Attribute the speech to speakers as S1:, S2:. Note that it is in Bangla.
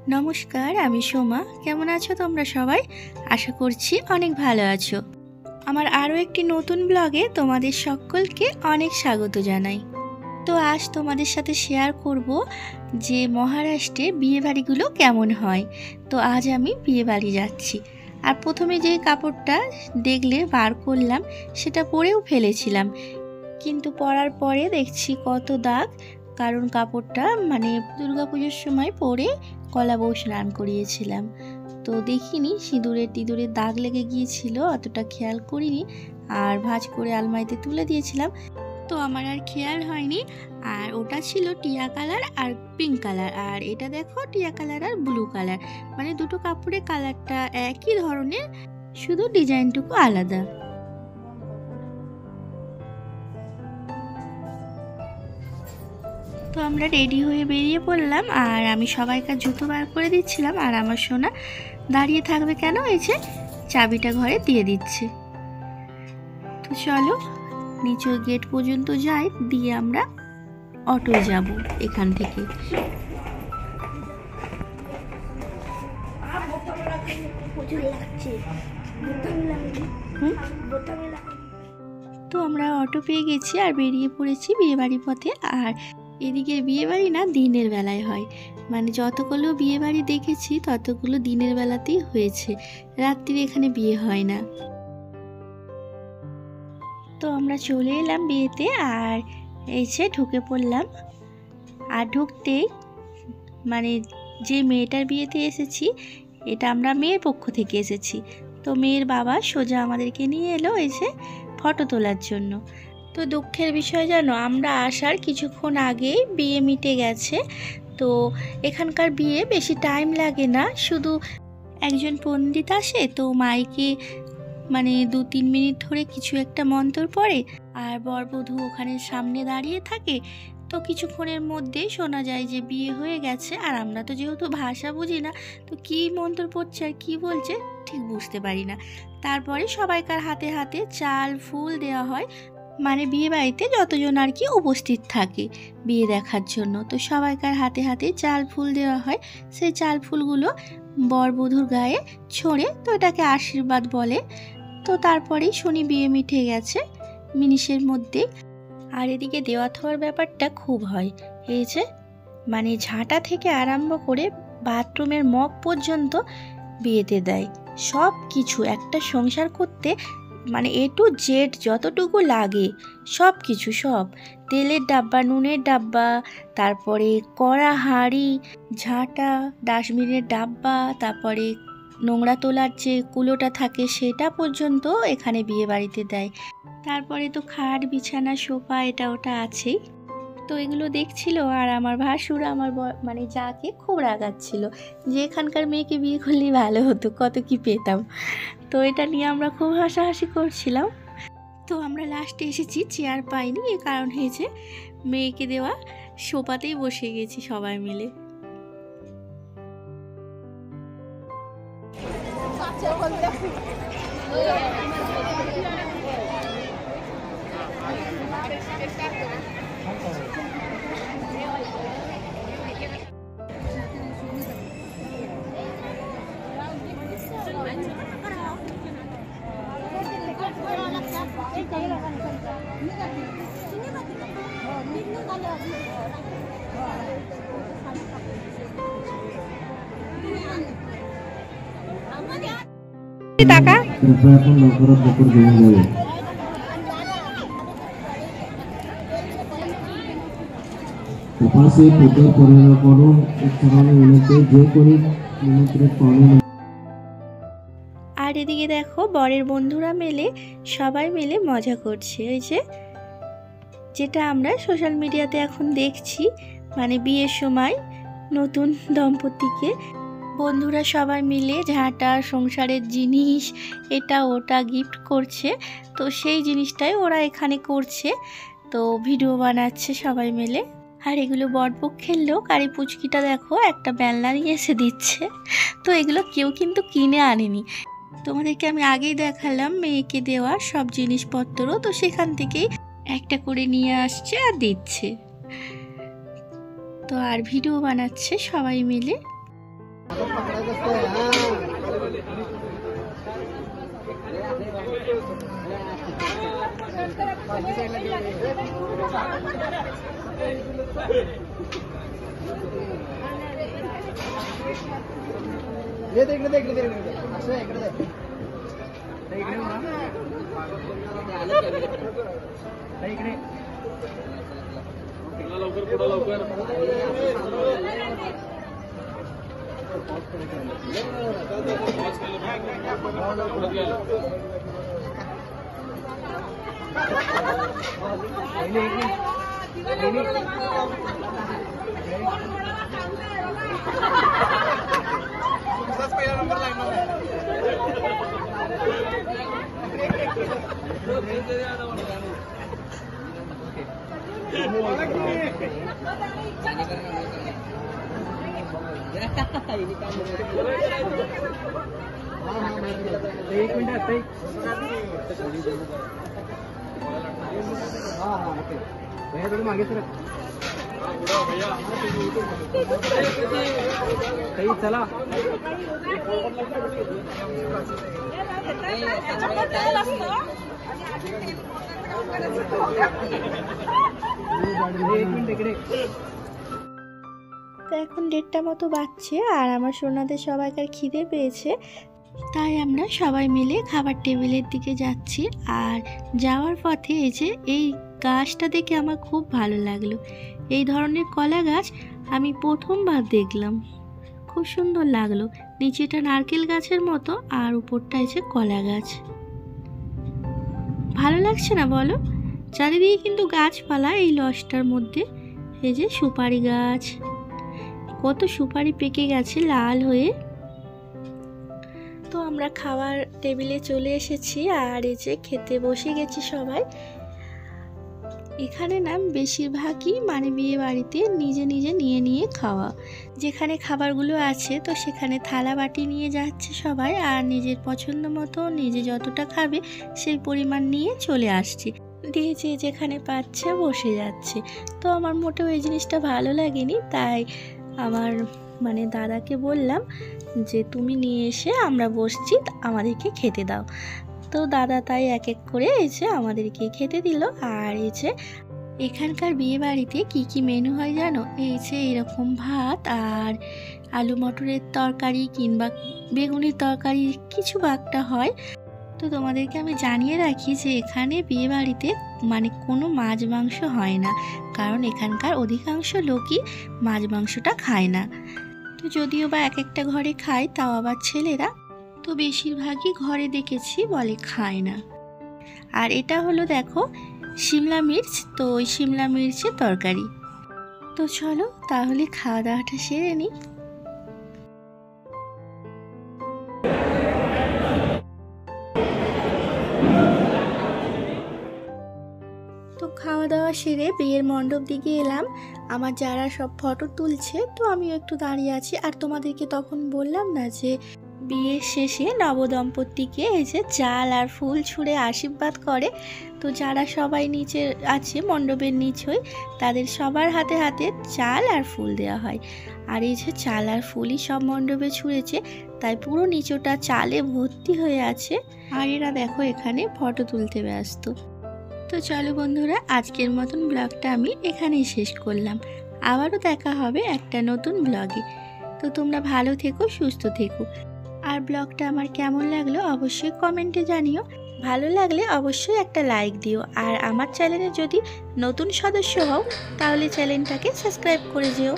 S1: नमस्कार, आमी सोमा। केमन आछो तोमरा सबाई? आशा करछि अनेक भालो आछो। आमार आरो एकटी नतुन ब्लगे तोमादेर सकलके अनेक स्वागत जानाई। तो आज तोमादेर साथे शेयर करब जे महाराष्ट्रे बिये बाड़ीगुलो केमन हय। तो आज आमी बिये बाड़ी जाচ্ছি। আর প্রথমে যে কাপড়টা দেখলে বার করলাম সেটা পরেও ফেলেছিলাম, কিন্তু পরার পরে দেখছি কত দাগ, কারণ কাপড়টা মানে দুর্গাপুজোর সময় পরে কলা বউ স্নান করিয়েছিলাম। তো দেখিনি, সিঁদুরের দাগ লেগে গিয়েছিল, অতটা খেয়াল করিনি আর ভাঁজ করে আলমারিতে তুলে দিয়েছিলাম। তো আমার আর খেয়াল হয়নি। আর ওটা ছিল টিয়া কালার আর পিঙ্ক কালার, আর এটা দেখো টিয়া কালার আর ব্লু কালার, মানে দুটো কাপড়ের কালারটা একই ধরনের, শুধু ডিজাইনটুকু আলাদা। তো আমরা রেডি হয়ে বেরিয়ে পড়লাম, আর আমি সবাইকার জুতো বার করে দিচ্ছিলাম, আর আমার সোনা দাঁড়িয়ে থাকবে কেন, এই যে চাবিটা ঘরে দিয়ে দিচ্ছে। তো চলো নিচের গেট পর্যন্ত যাই, দিয়ে আমরা অটোয় যাব এখান থেকে। তো আমরা অটো পেয়ে গেছি আর বেরিয়ে পড়েছি বিয়েবাড়ির পথে। আর এদিকে বিয়েবাড়ি না দিনের বেলায় হয়, মানে যতগুলো বিয়েবাড়ি দেখেছি ততগুলো দিনের বেলাতেই হয়েছে, রাত্রিরে এখানে বিয়ে হয় না। তো আমরা চলে এলাম বিয়েতে, আর এসে ঢুকে পড়লাম। আর ঢুকতেই মানে যে মেয়েটার বিয়েতে এসেছি, এটা আমরা মেয়ের পক্ষ থেকে এসেছি, তো মেয়ের বাবা সোজা আমাদেরকে নিয়ে এলো এসে ফটো তোলার জন্য। তো দুঃখের বিষয় জানো, আমরা আসার কিছুক্ষণ আগেই বিয়ে মিটে গেছে। তো এখানকার বিয়ে বেশি টাইম লাগে না, শুধু একজন পণ্ডিত আসে, তো মাইকে মানে 2-3 মিনিট ধরে কিছু একটা মন্ত্র পড়ে, আর বরবধূ ওখানে সামনে দাঁড়িয়ে থাকে। তো কিছুক্ষণের মধ্যেই শোনা যায় যে বিয়ে হয়ে গেছে। আর আমরা তো যেহেতু ভাষা বুঝি না, তো কী মন্ত্র পড়ছে আর কী বলছে ঠিক বুঝতে পারি না। তারপরে সবাইকার হাতে হাতে চাল ফুল দেওয়া হয়, মানে বিয়ে বাড়িতে যতজন আর কি উপস্থিত থাকে বিয়ে দেখার জন্য, তো সবাইকার হাতে হাতে চাল ফুল দেওয়া হয়। সেই চাল ফুলগুলো বরবধূর গায়ে ছড়ে, তো এটাকে আশীর্বাদ বলে। তো তারপরেই শুনি বিয়ে মিটে গেছে মিনিশের মধ্যে। আর এদিকে দেওয়া থাওয়ার ব্যাপারটা খুব হয়, এই যে মানে ঝাঁটা থেকে আরম্ভ করে বাথরুমের মগ পর্যন্ত বিয়েতে দেয়। সব কিছু একটা সংসার করতে মানে A to Z যতটুকু লাগে সব কিছু, সব তেলের ডাব্বা, নুনের ডাব্বা, তারপরে কড়া, হাঁড়ি, ঝাঁটা, ডাস্টবিনের ডাব্বা, তারপরে নোংরা তোলার যে কুলোটা থাকে সেটা পর্যন্ত এখানে বিয়ে বাড়িতে দেয়। তারপরে তো খাট, বিছানা, সোফা, এটা ওটা আছেই। তো এগুলো দেখছিল, আর আমার ভাসুর আমার মানে যাকে খুব রাগাচ্ছিল যে এখানকার মেয়েকে বিয়ে করলেই ভালো হতো, কত কি পেতাম। তো এটা নিয়ে আমরা খুব হাসাহাসি করছিলাম। তো আমরা লাস্টে এসেছি, চেয়ার পাইনি, এর কারণ হয়েছে মেয়েকে দেওয়া সোফাতেই বসে গেছি সবাই মিলে। টাকা এখন নগরের বকর জমে যাবে। পাশে পুজো করে করুন উচ্চারণে উন্নতি যে করি নিমন্ত্রণ পালন। আর এদিকে দেখো বরের বন্ধুরা মিলে সবাই মিলে মজা করছে, ওই যে যেটা আমরা সোশ্যাল মিডিয়াতে এখন দেখছি, মানে বিয়ের সময় নতুন দম্পতিকে বন্ধুরা সবাই মিলে ঝাঁটা, সংসারের জিনিস, এটা ওটা গিফট করছে। তো সেই জিনিসটাই ওরা এখানে করছে, তো ভিডিও বানাচ্ছে সবাই মিলে। আর এগুলো বরপক্ষের লোক, আর এই পুচকিটা দেখো একটা বেলনা নিয়ে এসে দিচ্ছে। তো এগুলো কেউ কিন্তু কিনে আনেনি, তোমাদেরকে আমি আগেই দেখালাম মেয়েকে দেওয়া সব জিনিসপত্র, তো সেখান থেকেই একটা করে নিয়ে আসছে আর দিচ্ছে। তো আর ভিডিও বানাচ্ছে সবাই মিলে।
S2: एक मिनट भैया थोड़ी मागे से रख सही चला एक मिनट इकडे
S1: তো এখন 1:30টা মতো বাজছে আর আমার সোনাদের সবাইকার খিদে পেয়েছে, তাই আমরা সবাই মিলে খাবার টেবিলের দিকে যাচ্ছি। আর যাওয়ার পথে এই গাছটা দেখে আমার খুব ভালো লাগলো। এই ধরনের কলা গাছ আমি প্রথমবার দেখলাম, খুব সুন্দর লাগলো। নিচেটা নারকেল গাছের মতো আর উপরটা কলা গাছ। ভালো লাগছে না বলো? চারিদিকে কিন্তু গাছপালা। এই লজটার মধ্যে সুপারি গাছ, কত সুপারি পেকে গেছে লাল হয়ে। তো আমরা খাবার টেবিলে চলে এসেছি আর খেতে বসে গেছি সবাই। এখানে না বেশিরভাগই মানে বিয়ে বাড়িতে নিজে নিজে নিয়ে খাওয়া। যেখানে খাবারগুলো আছে তো সেখানে থালা বাটি নিয়ে যাচ্ছে সবাই, আর নিজের পছন্দ মতো নিজে যতটা খাবে সেই পরিমাণ নিয়ে চলে আসছে, দিয়ে যেখানে পাচ্ছে বসে যাচ্ছে। তো আমার মোটেও এই জিনিসটা ভালো লাগেনি, তাই আমার মানে দাদাকে বললাম যে তুমি নিয়ে এসে আমরা বসছি, আমাদেরকে খেতে দাও। তো দাদা তাই এক এক করে আমাদেরকে খেতে দিল। আর এখানকার বিয়ে বাড়িতে কী কী মেনু হয় জানো? এরকম ভাত আর আলু মটরের তরকারি কিংবা বেগুনের তরকারি কিছু একটা হয়। তো তোমাদেরকে আমি জানিয়ে রাখি যে এখানে বিয়ে বাড়িতে মানে কোনো মাছ মাংস হয় না, কারণ এখানকার অধিকাংশ লোকই মাছ মাংসটা খায় না। তো যদিও বা এক একটা ঘরে খায়, তাও আবার ছেলেরা, তো বেশিরভাগই ঘরে দেখেছি বলে খায় না। আর এটা হলো দেখো শিমলা মির্চ, তো ওই শিমলা মির্চের তরকারি। তো চলো তাহলে খাওয়া দাওয়াটা সেরে নিই। তো খাওয়া দাওয়া সেরে বিয়ের মণ্ডপ দিকে এলাম। আমার যারা সব ফটো তুলছে, তো আমিও একটু দাঁড়িয়ে আছি। আর তোমাদেরকে তখন বললাম না যে বিয়ের শেষে নবদম্পতিকে চাল আর ফুল ছুঁড়ে আশীর্বাদ করে। তো যারা সবাই নিচে আছে মণ্ডপের নিচই, তাদের সবার হাতে হাতে চাল আর ফুল দেওয়া হয়। আর চাল আর ফুলই সব মণ্ডপে ছুঁড়েছে, তাই পুরো নিচটা চালে ভর্তি হয়ে আছে। আর এরা দেখো এখানে ফটো তুলতে ব্যস্ত। তো চলো বন্ধুরা, আজকের মতন ব্লগটা আমি এখানেই শেষ করলাম। আবারও দেখা হবে একটা নতুন ব্লগে। তো তোমরা ভালো থেকো, সুস্থ থেকো। আর ব্লগটা আমার কেমন লাগলো অবশ্যই কমেন্টে জানিও। ভালো লাগলে অবশ্যই একটা লাইক দিও। আর আমার চ্যানেলে যদি নতুন সদস্য হও তাহলে চ্যানেলটাকে সাবস্ক্রাইব করে যেও।